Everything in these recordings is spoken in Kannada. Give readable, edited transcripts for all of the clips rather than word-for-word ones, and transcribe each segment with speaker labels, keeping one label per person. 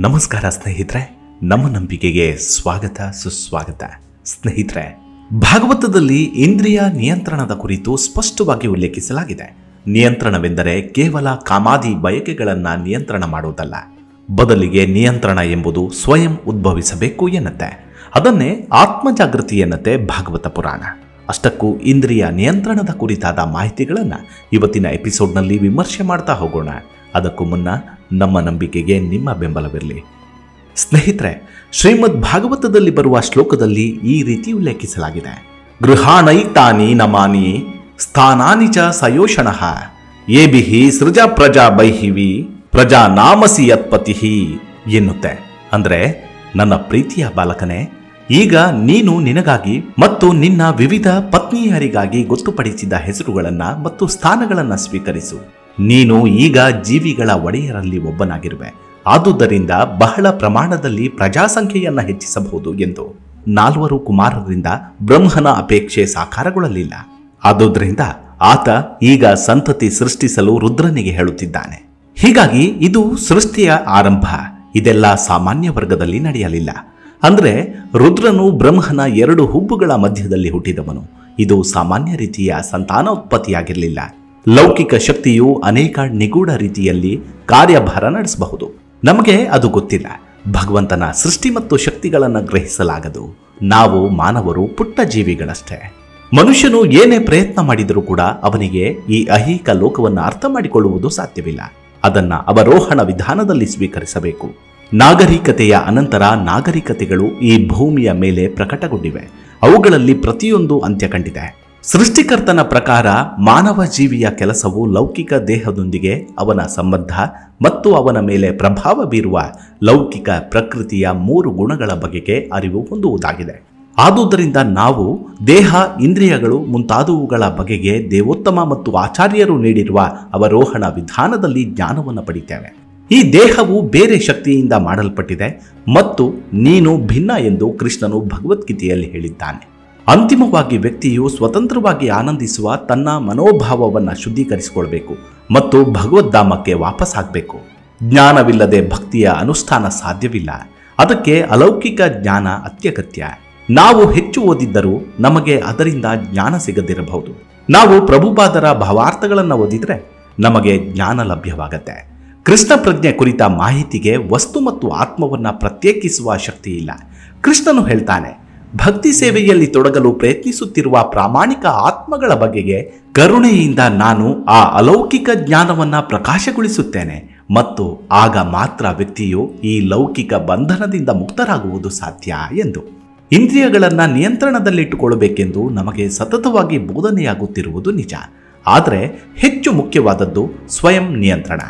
Speaker 1: ನಮಸ್ಕಾರ ಸ್ನೇಹಿತರೆ, ನಮ್ಮ ನಂಬಿಕೆಗೆ ಸ್ವಾಗತ ಸುಸ್ವಾಗತ. ಸ್ನೇಹಿತರೆ, ಭಾಗವತದಲ್ಲಿ ಇಂದ್ರಿಯ ನಿಯಂತ್ರಣದ ಕುರಿತು ಸ್ಪಷ್ಟವಾಗಿ ಉಲ್ಲೇಖಿಸಲಾಗಿದೆ. ನಿಯಂತ್ರಣವೆಂದರೆ ಕೇವಲ ಕಾಮಾದಿ ಬಯಕೆಗಳನ್ನು ನಿಯಂತ್ರಣ ಮಾಡುವುದಲ್ಲ, ಬದಲಿಗೆ ನಿಯಂತ್ರಣ ಎಂಬುದು ಸ್ವಯಂ ಉದ್ಭವಿಸಬೇಕು ಎನ್ನುತ್ತೆ. ಅದನ್ನೇ ಆತ್ಮಜಾಗೃತಿ ಎನ್ನುತ್ತೆ ಭಾಗವತ ಪುರಾಣ. ಅಷ್ಟಕ್ಕೂ ಇಂದ್ರಿಯ ನಿಯಂತ್ರಣದ ಕುರಿತಾದ ಮಾಹಿತಿಗಳನ್ನು ಇವತ್ತಿನ ಎಪಿಸೋಡ್ನಲ್ಲಿ ವಿಮರ್ಶೆ ಮಾಡ್ತಾ ಹೋಗೋಣ. ಅದಕ್ಕೂ ಮುನ್ನ ನಮ್ಮ ನಂಬಿಕೆಗೆ ನಿಮ್ಮ ಬೆಂಬಲವಿರಲಿ. ಸ್ನೇಹಿತರೆ, ಶ್ರೀಮದ್ ಭಾಗವತದಲ್ಲಿ ಬರುವ ಶ್ಲೋಕದಲ್ಲಿ ಈ ರೀತಿ ಉಲ್ಲೇಖಿಸಲಾಗಿದೆ: ಗೃಹಾಣೈತಾನಿ ನಮಾನಿ ಸ್ಥಾನಾನಿ ಚ ಸಯೋಷಣಃ ಏಭಿಃ ಸೃಜ ಪ್ರಜಾ ಬೈಹಿವಿ ಪ್ರಜಾ ನಾಮಸಿ ಯತ್ಪತಿ ಎನ್ನುತ್ತೆ. ಅಂದರೆ, ನನ್ನ ಪ್ರೀತಿಯ ಬಾಲಕನೇ, ಈಗ ನೀನು ನಿನಗಾಗಿ ಮತ್ತು ನಿನ್ನ ವಿವಿಧ ಪತ್ನಿಯರಿಗಾಗಿ ಗೊತ್ತುಪಡಿಸಿದ ಹೆಸರುಗಳನ್ನು ಮತ್ತು ಸ್ಥಾನಗಳನ್ನು ಸ್ವೀಕರಿಸು. ನೀನು ಈಗ ಜೀವಿಗಳ ಒಡೆಯರಲ್ಲಿ ಒಬ್ಬನಾಗಿರುವೆ. ಆದುದರಿಂದ ಬಹಳ ಪ್ರಮಾಣದಲ್ಲಿ ಪ್ರಜಾಸಂಖ್ಯೆಯನ್ನು ಹೆಚ್ಚಿಸಬಹುದು ಎಂದು 4 ಕುಮಾರರಿಂದ ಬ್ರಹ್ಮನ ಅಪೇಕ್ಷೆ ಸಾಕಾರಗೊಳ್ಳಲಿಲ್ಲ. ಆದುದರಿಂದ ಆತ ಈಗ ಸಂತತಿ ಸೃಷ್ಟಿಸಲು ರುದ್ರನಿಗೆ ಹೇಳುತ್ತಿದ್ದಾನೆ. ಹೀಗಾಗಿ ಇದು ಸೃಷ್ಟಿಯ ಆರಂಭ. ಇದೆಲ್ಲ ಸಾಮಾನ್ಯ ವರ್ಗದಲ್ಲಿ ನಡೆಯಲಿಲ್ಲ. ಅಂದರೆ ರುದ್ರನು ಬ್ರಹ್ಮನ 2 ಹುಬ್ಬುಗಳ ಮಧ್ಯದಲ್ಲಿ ಹುಟ್ಟಿದವನು. ಇದು ಸಾಮಾನ್ಯ ರೀತಿಯ ಸಂತಾನೋತ್ಪತ್ತಿಯಾಗಿರಲಿಲ್ಲ. ಲೌಕಿಕ ಶಕ್ತಿಯು ಅನೇಕ ನಿಗೂಢ ರೀತಿಯಲ್ಲಿ ಕಾರ್ಯಭಾರ ನಡೆಸಬಹುದು. ನಮಗೆ ಅದು ಗೊತ್ತಿಲ್ಲ. ಭಗವಂತನ ಸೃಷ್ಟಿ ಮತ್ತು ಶಕ್ತಿಗಳನ್ನು ಗ್ರಹಿಸಲಾಗದು. ನಾವು ಮಾನವರು ಪುಟ್ಟ ಜೀವಿಗಳಷ್ಟೇ. ಮನುಷ್ಯನು ಏನೇ ಪ್ರಯತ್ನ ಮಾಡಿದರೂ ಕೂಡ ಅವನಿಗೆ ಈ ಐಹಿಕ ಲೋಕವನ್ನು ಅರ್ಥ ಮಾಡಿಕೊಳ್ಳುವುದು ಸಾಧ್ಯವಿಲ್ಲ. ಅದನ್ನ ಅವರೋಹಣ ವಿಧಾನದಲ್ಲಿ ಸ್ವೀಕರಿಸಬೇಕು. ನಾಗರಿಕತೆಯ ಅನಂತರ ನಾಗರಿಕತೆಗಳು ಈ ಭೂಮಿಯ ಮೇಲೆ ಪ್ರಕಟಗೊಂಡಿವೆ. ಅವುಗಳಲ್ಲಿ ಪ್ರತಿಯೊಂದು ಅಂತ್ಯ ಕಂಡಿದೆ. ಸೃಷ್ಟಿಕರ್ತನ ಪ್ರಕಾರ ಮಾನವ ಜೀವಿಯ ಕೆಲಸವು ಲೌಕಿಕ ದೇಹದೊಂದಿಗೆ ಅವನ ಸಂಬಂಧ ಮತ್ತು ಅವನ ಮೇಲೆ ಪ್ರಭಾವ ಬೀರುವ ಲೌಕಿಕ ಪ್ರಕೃತಿಯ 3 ಗುಣಗಳ ಬಗೆಗೆ ಅರಿವು ಹೊಂದುವುದಾಗಿದೆ. ಆದುದರಿಂದ ನಾವು ದೇಹ, ಇಂದ್ರಿಯಗಳು ಮುಂತಾದವುಗಳ ಬಗೆಗೆ ದೇವೋತ್ತಮ ಮತ್ತು ಆಚಾರ್ಯರು ನೀಡಿರುವ ಅವರೋಹಣ ವಿಧಾನದಲ್ಲಿ ಜ್ಞಾನವನ್ನು ಪಡಿತೇವೆ. ಈ ದೇಹವು ಬೇರೆ ಶಕ್ತಿಯಿಂದ ಮಾಡಲ್ಪಟ್ಟಿದೆ ಮತ್ತು ನೀನು ಭಿನ್ನ ಎಂದು ಕೃಷ್ಣನು ಭಗವದ್ಗೀತೆಯಲ್ಲಿ ಹೇಳಿದ್ದಾನೆ. ಅಂತಿಮವಾಗಿ ವ್ಯಕ್ತಿಯು ಸ್ವತಂತ್ರವಾಗಿ ಆನಂದಿಸುವ ತನ್ನ ಮನೋಭಾವವನ್ನು ಶುದ್ಧೀಕರಿಸಿಕೊಳ್ಬೇಕು ಮತ್ತು ಭಗವದ್ಧಾಮಕ್ಕೆ ವಾಪಸ್ಸಾಗಬೇಕು. ಜ್ಞಾನವಿಲ್ಲದೆ ಭಕ್ತಿಯ ಅನುಷ್ಠಾನ ಸಾಧ್ಯವಿಲ್ಲ. ಅದಕ್ಕೆ ಅಲೌಕಿಕ ಜ್ಞಾನ ಅತ್ಯಗತ್ಯ. ನಾವು ಹೆಚ್ಚು ಓದಿದ್ದರೂ ನಮಗೆ ಅದರಿಂದ ಜ್ಞಾನ ಸಿಗದಿರಬಹುದು. ನಾವು ಪ್ರಭುಪಾದರ ಭಾವಾರ್ಥಗಳನ್ನು ಓದಿದರೆ ನಮಗೆ ಜ್ಞಾನ ಲಭ್ಯವಾಗತ್ತೆ. ಕೃಷ್ಣ ಪ್ರಜ್ಞೆ ಕುರಿತ ಮಾಹಿತಿಗೆ ವಸ್ತು ಮತ್ತು ಆತ್ಮವನ್ನು ಪ್ರತ್ಯೇಕಿಸುವ ಶಕ್ತಿ ಇಲ್ಲ. ಕೃಷ್ಣನು ಹೇಳ್ತಾನೆ, ಭಕ್ತಿ ಸೇವೆಯಲ್ಲಿ ತೊಡಗಲು ಪ್ರಯತ್ನಿಸುತ್ತಿರುವ ಪ್ರಾಮಾಣಿಕ ಆತ್ಮಗಳ ಬಗೆಗೆ ಕರುಣೆಯಿಂದ ನಾನು ಆ ಅಲೌಕಿಕ ಜ್ಞಾನವನ್ನು ಪ್ರಕಾಶಗೊಳಿಸುತ್ತೇನೆ ಮತ್ತು ಆಗ ಮಾತ್ರ ವ್ಯಕ್ತಿಯು ಈ ಲೌಕಿಕ ಬಂಧನದಿಂದ ಮುಕ್ತರಾಗುವುದು ಸಾಧ್ಯ ಎಂದು. ಇಂದ್ರಿಯಗಳನ್ನು ನಿಯಂತ್ರಣದಲ್ಲಿಟ್ಟುಕೊಳ್ಳಬೇಕೆಂದು ನಮಗೆ ಸತತವಾಗಿ ಬೋಧನೆಯಾಗುತ್ತಿರುವುದು ನಿಜ. ಆದರೆ ಹೆಚ್ಚು ಮುಖ್ಯವಾದದ್ದು ಸ್ವಯಂ ನಿಯಂತ್ರಣ.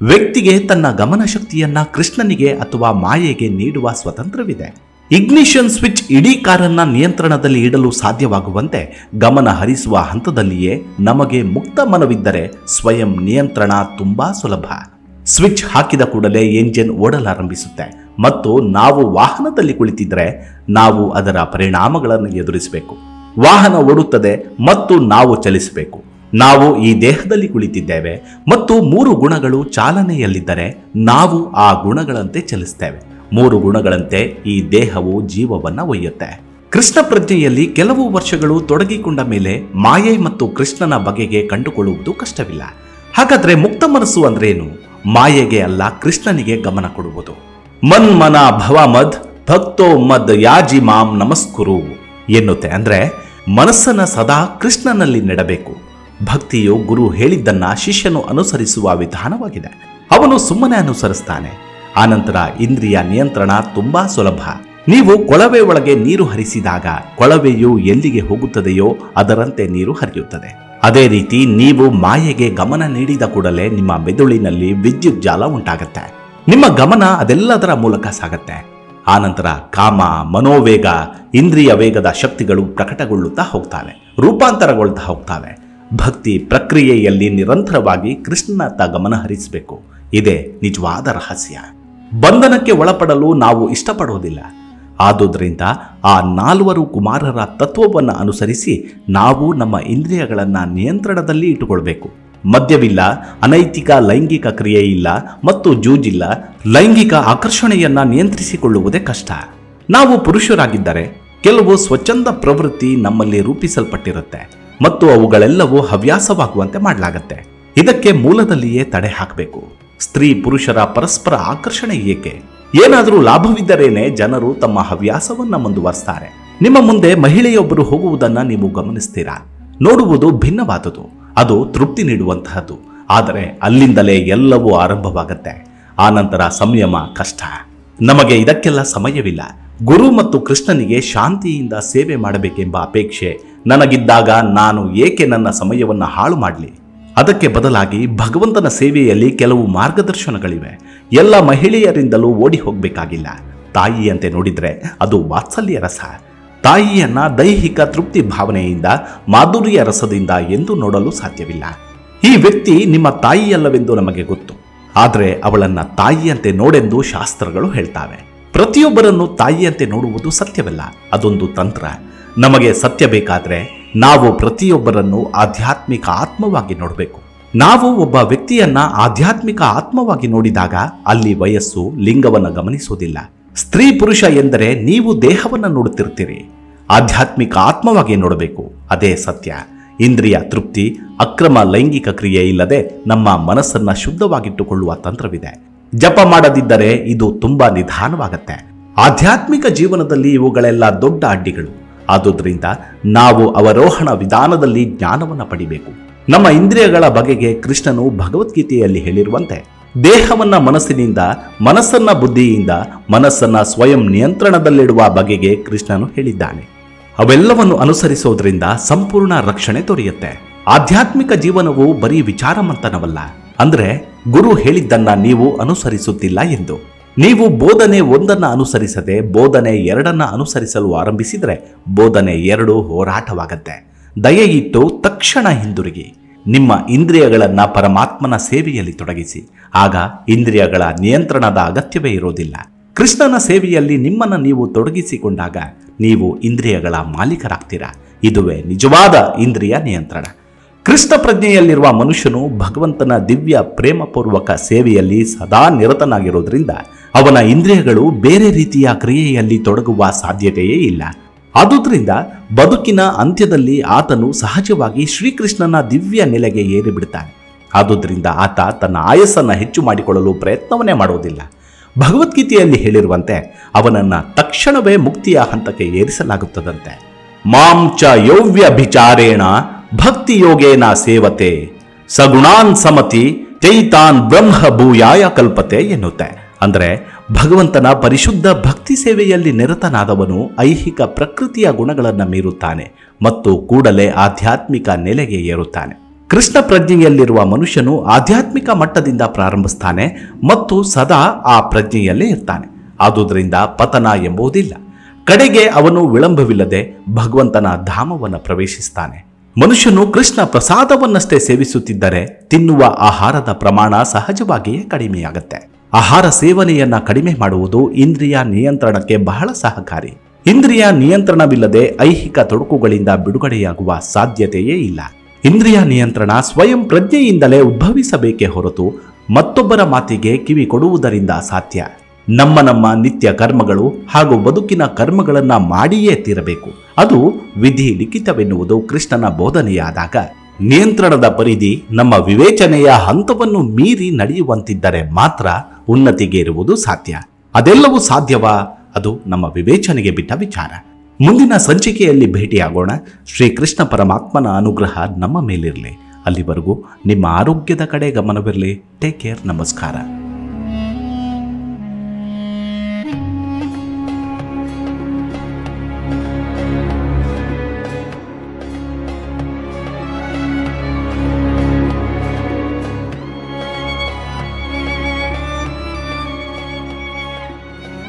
Speaker 1: ವ್ಯಕ್ತಿಗೆ ತನ್ನ ಗಮನ ಶಕ್ತಿಯನ್ನ ಕೃಷ್ಣನಿಗೆ ಅಥವಾ ಮಾಯೆಗೆ ನೀಡುವ ಸ್ವತಂತ್ರವಿದೆ. ಇಗ್ನಿಷನ್ ಸ್ವಿಚ್ ಇಡೀ ಕಾರನ್ನ ನಿಯಂತ್ರಣದಲ್ಲಿ ಇಡಲು ಸಾಧ್ಯವಾಗುವಂತೆ ಗಮನ ಹರಿಸುವ ಹಂತದಲ್ಲಿಯೇ ನಮಗೆ ಮುಕ್ತ ಮನವಿದ್ದರೆ ಸ್ವಯಂ ನಿಯಂತ್ರಣ ತುಂಬಾ ಸುಲಭ. ಸ್ವಿಚ್ ಹಾಕಿದ ಕೂಡಲೇ ಎಂಜಿನ್ ಓಡಲಾರಂಭಿಸುತ್ತೆ ಮತ್ತು ನಾವು ವಾಹನದಲ್ಲಿ ಕುಳಿತಿದ್ರೆ ನಾವು ಅದರ ಪರಿಣಾಮಗಳನ್ನು ಎದುರಿಸಬೇಕು. ವಾಹನ ಓಡುತ್ತದೆ ಮತ್ತು ನಾವು ಚಲಿಸಬೇಕು. ನಾವು ಈ ದೇಹದಲ್ಲಿ ಕುಳಿತಿದ್ದೇವೆ ಮತ್ತು 3 ಗುಣಗಳು ಚಾಲನೆಯಲ್ಲಿದ್ದರೆ ನಾವು ಆ ಗುಣಗಳಂತೆ ಚಲಿಸ್ತೇವೆ. 3 ಗುಣಗಳಂತೆ ಈ ದೇಹವು ಜೀವವನ್ನು ಒಯ್ಯುತ್ತೆ. ಕೃಷ್ಣ ಪ್ರಜ್ಞೆಯಲ್ಲಿ ಕೆಲವು ವರ್ಷಗಳು ತೊಡಗಿಕೊಂಡ ಮೇಲೆ ಮಾಯೆ ಮತ್ತು ಕೃಷ್ಣನ ಬಗೆಗೆ ಕಂಡುಕೊಳ್ಳುವುದು ಕಷ್ಟವಿಲ್ಲ. ಹಾಗಾದ್ರೆ ಮುಕ್ತ ಮನಸ್ಸು ಅಂದ್ರೇನು? ಮಾಯೆಗೆ ಅಲ್ಲ, ಕೃಷ್ಣನಿಗೆ ಗಮನ ಕೊಡುವುದು. ಮನ್ಮನ ಭವಮದ್ ಭಕ್ತೋ ಮದ್ ಯಾಜಿ ಮಾಂ ನಮಸ್ಕುರು ಎನ್ನುತ್ತೆ. ಅಂದ್ರೆ ಮನಸ್ಸನ್ನ ಸದಾ ಕೃಷ್ಣನಲ್ಲಿ ನೆಡಬೇಕು. ಭಕ್ತಿಯು ಗುರು ಹೇಳಿದ್ದನ್ನ ಶಿಷ್ಯನು ಅನುಸರಿಸುವ ವಿಧಾನವಾಗಿದೆ. ಅವನು ಸುಮ್ಮನೆ ಅನುಸರಿಸ್ತಾನೆ. ಆನಂತರ ಇಂದ್ರಿಯ ನಿಯಂತ್ರಣ ತುಂಬಾ ಸುಲಭ. ನೀವು ಕೊಳವೆ ಒಳಗೆ ನೀರು ಹರಿಸಿದಾಗ ಕೊಳವೆಯು ಎಲ್ಲಿಗೆ ಹೋಗುತ್ತದೆಯೋ ಅದರಂತೆ ನೀರು ಹರಿಯುತ್ತದೆ. ಅದೇ ರೀತಿ ನೀವು ಮಾಯೆಗೆ ಗಮನ ನೀಡಿದ ಕೂಡಲೇ ನಿಮ್ಮ ಮೆದುಳಿನಲ್ಲಿ ವಿದ್ಯುತ್ ಜಾಲ ಉಂಟಾಗತ್ತೆ. ನಿಮ್ಮ ಗಮನ ಅದೆಲ್ಲದರ ಮೂಲಕ ಸಾಗತ್ತೆ. ಆನಂತರ ಕಾಮ, ಮನೋವೇಗ, ಇಂದ್ರಿಯ ವೇಗದ ಶಕ್ತಿಗಳು ಪ್ರಕಟಗೊಳ್ಳುತ್ತಾ ಹೋಗ್ತವೆ, ರೂಪಾಂತರಗೊಳ್ತಾ ಹೋಗ್ತವೆ. ಭಕ್ತಿ ಪ್ರಕ್ರಿಯೆಯಲ್ಲಿ ನಿರಂತರವಾಗಿ ಕೃಷ್ಣನತ್ತ ಗಮನ ಹರಿಸಬೇಕು. ಇದೇ ನಿಜವಾದ ರಹಸ್ಯ. ಬಂಧನಕ್ಕೆ ಒಳಪಡಲು ನಾವು ಇಷ್ಟಪಡೋದಿಲ್ಲ. ಆದುದರಿಂದ ಆ 4 ಕುಮಾರರ ತತ್ವವನ್ನು ಅನುಸರಿಸಿ ನಾವು ನಮ್ಮ ಇಂದ್ರಿಯಗಳನ್ನು ನಿಯಂತ್ರಣದಲ್ಲಿ ಇಟ್ಟುಕೊಳ್ಬೇಕು. ಮದ್ಯವಿಲ್ಲ, ಅನೈತಿಕ ಲೈಂಗಿಕ ಕ್ರಿಯೆ ಇಲ್ಲ ಮತ್ತು ಜೂಜಿಲ್ಲ. ಲೈಂಗಿಕ ಆಕರ್ಷಣೆಯನ್ನ ನಿಯಂತ್ರಿಸಿಕೊಳ್ಳುವುದೇ ಕಷ್ಟ. ನಾವು ಪುರುಷರಾಗಿದ್ದರೆ ಕೆಲವು ಸ್ವಚ್ಛಂದ ಪ್ರವೃತ್ತಿ ನಮ್ಮಲ್ಲಿ ರೂಪಿಸಲ್ಪಟ್ಟಿರುತ್ತೆ ಮತ್ತು ಅವುಗಳೆಲ್ಲವೂ ಹವ್ಯಾಸವಾಗುವಂತೆ ಮಾಡಲಾಗತ್ತೆ. ಇದಕ್ಕೆ ಮೂಲದಲ್ಲಿಯೇ ತಡೆ ಹಾಕಬೇಕು. ಸ್ತ್ರೀ ಪುರುಷರ ಪರಸ್ಪರ ಆಕರ್ಷಣೆ ಏಕೆ? ಏನಾದರೂ ಲಾಭವಿದ್ದರೇನೆ ಜನರು ತಮ್ಮ ಹವ್ಯಾಸವನ್ನ ಮುಂದುವರಿಸ್ತಾರೆ. ನಿಮ್ಮ ಮುಂದೆ ಮಹಿಳೆಯೊಬ್ಬರು ಹೋಗುವುದನ್ನ ನೀವು ಗಮನಿಸ್ತೀರಾ. ನೋಡುವುದು ಭಿನ್ನವಾದುದು, ಅದು ತೃಪ್ತಿ ನೀಡುವಂತಹದ್ದು. ಆದರೆ ಅಲ್ಲಿಂದಲೇ ಎಲ್ಲವೂ ಆರಂಭವಾಗತ್ತೆ. ಆನಂತರ ಸಂಯಮ ಕಷ್ಟ. ನಮಗೆ ಇದಕ್ಕೆಲ್ಲ ಸಮಯವಿಲ್ಲ. ಗುರು ಮತ್ತು ಕೃಷ್ಣನಿಗೆ ಶಾಂತಿಯಿಂದ ಸೇವೆ ಮಾಡಬೇಕೆಂಬ ಅಪೇಕ್ಷೆ ನನಗಿದ್ದಾಗ ನಾನು ಏಕೆ ನನ್ನ ಸಮಯವನ್ನು ಹಾಳು ಮಾಡಲಿ? ಅದಕ್ಕೆ ಬದಲಾಗಿ ಭಗವಂತನ ಸೇವೆಯಲ್ಲಿ ಕೆಲವು ಮಾರ್ಗದರ್ಶನಗಳಿವೆ. ಎಲ್ಲ ಮಹಿಳೆಯರಿಂದಲೂ ಓಡಿ ಹೋಗಬೇಕಾಗಿಲ್ಲ. ತಾಯಿಯಂತೆ ನೋಡಿದ್ರೆ ಅದು ವಾತ್ಸಲ್ಯ ರಸ. ತಾಯಿಯನ್ನ ದೈಹಿಕ ತೃಪ್ತಿ ಭಾವನೆಯಿಂದ, ಮಾಧುರ್ಯ ರಸದಿಂದ ಎಂದು ನೋಡಲು ಸಾಧ್ಯವಿಲ್ಲ. ಈ ವ್ಯಕ್ತಿ ನಿಮ್ಮ ತಾಯಿಯಲ್ಲವೆಂದು ನಮಗೆ ಗೊತ್ತು, ಆದರೆ ಅವಳನ್ನ ತಾಯಿಯಂತೆ ನೋಡೆಂದು ಶಾಸ್ತ್ರಗಳು ಹೇಳ್ತಾವೆ. ಪ್ರತಿಯೊಬ್ಬರನ್ನು ತಾಯಿಯಂತೆ ನೋಡುವುದು ಸತ್ಯವಲ್ಲ, ಅದೊಂದು ತಂತ್ರ. ನಮಗೆ ಸತ್ಯ ಬೇಕಾದ್ರೆ ನಾವು ಪ್ರತಿಯೊಬ್ಬರನ್ನು ಆಧ್ಯಾತ್ಮಿಕ ಆತ್ಮವಾಗಿ ನೋಡಬೇಕು. ನಾವು ಒಬ್ಬ ವ್ಯಕ್ತಿಯನ್ನ ಆಧ್ಯಾತ್ಮಿಕ ಆತ್ಮವಾಗಿ ನೋಡಿದಾಗ ಅಲ್ಲಿ ವಯಸ್ಸು, ಲಿಂಗವನ್ನು ಗಮನಿಸುವುದಿಲ್ಲ. ಸ್ತ್ರೀ ಪುರುಷ ಎಂದರೆ ನೀವು ದೇಹವನ್ನ ನೋಡುತ್ತಿರ್ತೀರಿ. ಆಧ್ಯಾತ್ಮಿಕ ಆತ್ಮವಾಗಿ ನೋಡಬೇಕು, ಅದೇ ಸತ್ಯ. ಇಂದ್ರಿಯ ತೃಪ್ತಿ, ಅಕ್ರಮ ಲೈಂಗಿಕ ಕ್ರಿಯೆ ಇಲ್ಲದೆ ನಮ್ಮ ಮನಸ್ಸನ್ನ ಶುದ್ಧವಾಗಿಟ್ಟುಕೊಳ್ಳುವ ತಂತ್ರವಿದೆ. ಜಪ ಮಾಡದಿದ್ದರೆ ಇದು ತುಂಬಾ ನಿಧಾನವಾಗತ್ತೆ. ಆಧ್ಯಾತ್ಮಿಕ ಜೀವನದಲ್ಲಿ ಇವುಗಳೆಲ್ಲ ದೊಡ್ಡ ಅಡ್ಡಿಗಳು. ಆದುದರಿಂದ ನಾವು ಅವರೋಹಣ ವಿಧಾನದಲ್ಲಿ ಜ್ಞಾನವನ್ನು ಪಡಿಬೇಕು. ನಮ್ಮ ಇಂದ್ರಿಯಗಳ ಬಗೆಗೆ ಕೃಷ್ಣನು ಭಗವದ್ಗೀತೆಯಲ್ಲಿ ಹೇಳಿರುವಂತೆ ದೇಹವನ್ನ ಮನಸ್ಸಿನಿಂದ, ಮನಸ್ಸನ್ನ ಬುದ್ಧಿಯಿಂದ, ಮನಸ್ಸನ್ನ ಸ್ವಯಂ ನಿಯಂತ್ರಣದಲ್ಲಿಡುವ ಬಗೆಗೆ ಕೃಷ್ಣನು ಹೇಳಿದ್ದಾನೆ. ಅವೆಲ್ಲವನ್ನು ಅನುಸರಿಸೋದ್ರಿಂದ ಸಂಪೂರ್ಣ ರಕ್ಷಣೆ ದೊರೆಯುತ್ತೆ. ಆಧ್ಯಾತ್ಮಿಕ ಜೀವನವು ಬರೀ ವಿಚಾರ ಮಂಥನವಲ್ಲ. ಅಂದ್ರೆ ಗುರು ಹೇಳಿದ್ದನ್ನ ನೀವು ಅನುಸರಿಸುತ್ತಿಲ್ಲ ಎಂದು. ನೀವು ಬೋಧನೆ ಒಂದನ್ನ ಅನುಸರಿಸದೆ ಬೋಧನೆ ಎರಡನ್ನ ಅನುಸರಿಸಲು ಆರಂಭಿಸಿದ್ರೆ ಬೋಧನೆ ಎರಡು ಹೋರಾಟವಾಗತ್ತೆ. ದಯೆ ಇಟ್ಟು ತಕ್ಷಣ ಹಿಂದಿರುಗಿ ನಿಮ್ಮ ಇಂದ್ರಿಯಗಳನ್ನ ಪರಮಾತ್ಮನ ಸೇವೆಯಲ್ಲಿ ತೊಡಗಿಸಿ. ಆಗ ಇಂದ್ರಿಯಗಳ ನಿಯಂತ್ರಣದ ಅಗತ್ಯವೇ ಇರೋದಿಲ್ಲ. ಕೃಷ್ಣನ ಸೇವೆಯಲ್ಲಿ ನಿಮ್ಮನ್ನ ನೀವು ತೊಡಗಿಸಿಕೊಂಡಾಗ ನೀವು ಇಂದ್ರಿಯಗಳ ಮಾಲೀಕರಾಗ್ತೀರಾ. ಇದುವೇ ನಿಜವಾದ ಇಂದ್ರಿಯ ನಿಯಂತ್ರಣ. ಕೃಷ್ಣ ಪ್ರಜ್ಞೆಯಲ್ಲಿರುವ ಮನುಷ್ಯನು ಭಗವಂತನ ದಿವ್ಯ ಪ್ರೇಮಪೂರ್ವಕ ಸೇವೆಯಲ್ಲಿ ಸದಾ ನಿರತನಾಗಿರೋದ್ರಿಂದ ಅವನ ಇಂದ್ರಿಯಗಳು ಬೇರೆ ರೀತಿಯ ಕ್ರಿಯೆಯಲ್ಲಿ ತೊಡಗುವ ಸಾಧ್ಯತೆಯೇ ಇಲ್ಲ. ಆದುದರಿಂದ ಬದುಕಿನ ಅಂತ್ಯದಲ್ಲಿ ಆತನು ಸಹಜವಾಗಿ ಶ್ರೀಕೃಷ್ಣನ ದಿವ್ಯ ನೆಲೆಗೆ ಏರಿಬಿಡ್ತಾನೆ. ಆದುದರಿಂದ ಆತ ತನ್ನ ಆಯಸ್ಸನ್ನು ಹೆಚ್ಚು ಮಾಡಿಕೊಳ್ಳಲು ಪ್ರಯತ್ನವನ್ನೇ ಮಾಡೋದಿಲ್ಲ. ಭಗವದ್ಗೀತೆಯಲ್ಲಿ ಹೇಳಿರುವಂತೆ ಅವನನ್ನ ತಕ್ಷಣವೇ ಮುಕ್ತಿಯ ಹಂತಕ್ಕೆ ಏರಿಸಲಾಗುತ್ತದಂತೆ. ಮಾಂ ಚ ಯೌವ್ಯಭಿಚಾರೇಣ ಭಕ್ತಿ ಯೋಗೇನ ಸೇವತೆ ಸಗುಣಾನ್ ಸಮತಿ ಚೈತಾನ್ ಬ್ರಹ್ಮ ಭೂಯಾಯ ಕಲ್ಪತೆ ಎನ್ನುತ್ತೆ. ಅಂದರೆ ಭಗವಂತನ ಪರಿಶುದ್ಧ ಭಕ್ತಿ ಸೇವೆಯಲ್ಲಿ ನಿರತನಾದವನು ಐಹಿಕ ಪ್ರಕೃತಿಯ ಗುಣಗಳನ್ನು ಮೀರುತ್ತಾನೆ ಮತ್ತು ಕೂಡಲೇ ಆಧ್ಯಾತ್ಮಿಕ ನೆಲೆಗೆ ಏರುತ್ತಾನೆ. ಕೃಷ್ಣ ಪ್ರಜ್ಞೆಯಲ್ಲಿರುವ ಮನುಷ್ಯನು ಆಧ್ಯಾತ್ಮಿಕ ಮಟ್ಟದಿಂದ ಪ್ರಾರಂಭಿಸ್ತಾನೆ ಮತ್ತು ಸದಾ ಆ ಪ್ರಜ್ಞೆಯಲ್ಲೇ ಇರ್ತಾನೆ. ಆದುದರಿಂದ ಪತನ ಎಂಬುದಿಲ್ಲ. ಕಡೆಗೆ ಅವನು ವಿಳಂಬವಿಲ್ಲದೆ ಭಗವಂತನ ಧಾಮವನ್ನು ಪ್ರವೇಶಿಸ್ತಾನೆ. ಮನುಷ್ಯನು ಕೃಷ್ಣ ಪ್ರಸಾದವನ್ನಷ್ಟೇ ಸೇವಿಸುತ್ತಿದ್ದರೆ ತಿನ್ನುವ ಆಹಾರದ ಪ್ರಮಾಣ ಸಹಜವಾಗಿಯೇ ಕಡಿಮೆಯಾಗತ್ತೆ. ಆಹಾರ ಸೇವನೆಯನ್ನ ಕಡಿಮೆ ಮಾಡುವುದು ಇಂದ್ರಿಯ ನಿಯಂತ್ರಣಕ್ಕೆ ಬಹಳ ಸಹಕಾರಿ. ಇಂದ್ರಿಯ ನಿಯಂತ್ರಣವಿಲ್ಲದೆ ಐಹಿಕ ತೊಡಕುಗಳಿಂದ ಬಿಡುಗಡೆಯಾಗುವ ಸಾಧ್ಯತೆಯೇ ಇಲ್ಲ. ಇಂದ್ರಿಯ ನಿಯಂತ್ರಣ ಸ್ವಯಂ ಪ್ರಜ್ಞೆಯಿಂದಲೇ ಉದ್ಭವಿಸಬೇಕೇ ಹೊರತು ಮತ್ತೊಬ್ಬರ ಮಾತಿಗೆ ಕಿವಿ ಕೊಡುವುದರಿಂದ ಸಾಧ್ಯ. ನಮ್ಮ ನಿತ್ಯ ಕರ್ಮಗಳು ಹಾಗೂ ಬದುಕಿನ ಕರ್ಮಗಳನ್ನ ಮಾಡಿಯೇ ತೀರಬೇಕು. ಅದು ವಿಧಿ ಲಿಖಿತವೆನ್ನುವುದು ಕೃಷ್ಣನ ಬೋಧನೆಯಾದಾಗ ನಿಯಂತ್ರಣದ ಪರಿಧಿ ನಮ್ಮ ವಿವೇಚನೆಯ ಹಂತವನ್ನು ಮೀರಿ ನಡೆಯುವಂತಿದ್ದರೆ ಮಾತ್ರ ಉನ್ನತಿಗೇರುವುದು ಸಾಧ್ಯ. ಅದೆಲ್ಲವೂ ಸಾಧ್ಯವಾ? ಅದು ನಮ್ಮ ವಿವೇಚನೆಗೆ ಬಿಟ್ಟ ವಿಚಾರ. ಮುಂದಿನ ಸಂಚಿಕೆಯಲ್ಲಿ ಭೇಟಿಯಾಗೋಣ. ಶ್ರೀಕೃಷ್ಣ ಪರಮಾತ್ಮನ ಅನುಗ್ರಹ ನಮ್ಮ ಮೇಲಿರಲಿ. ಅಲ್ಲಿವರೆಗೂ ನಿಮ್ಮ ಆರೋಗ್ಯದ ಕಡೆ ಗಮನವಿರಲಿ. Take care. ನಮಸ್ಕಾರ.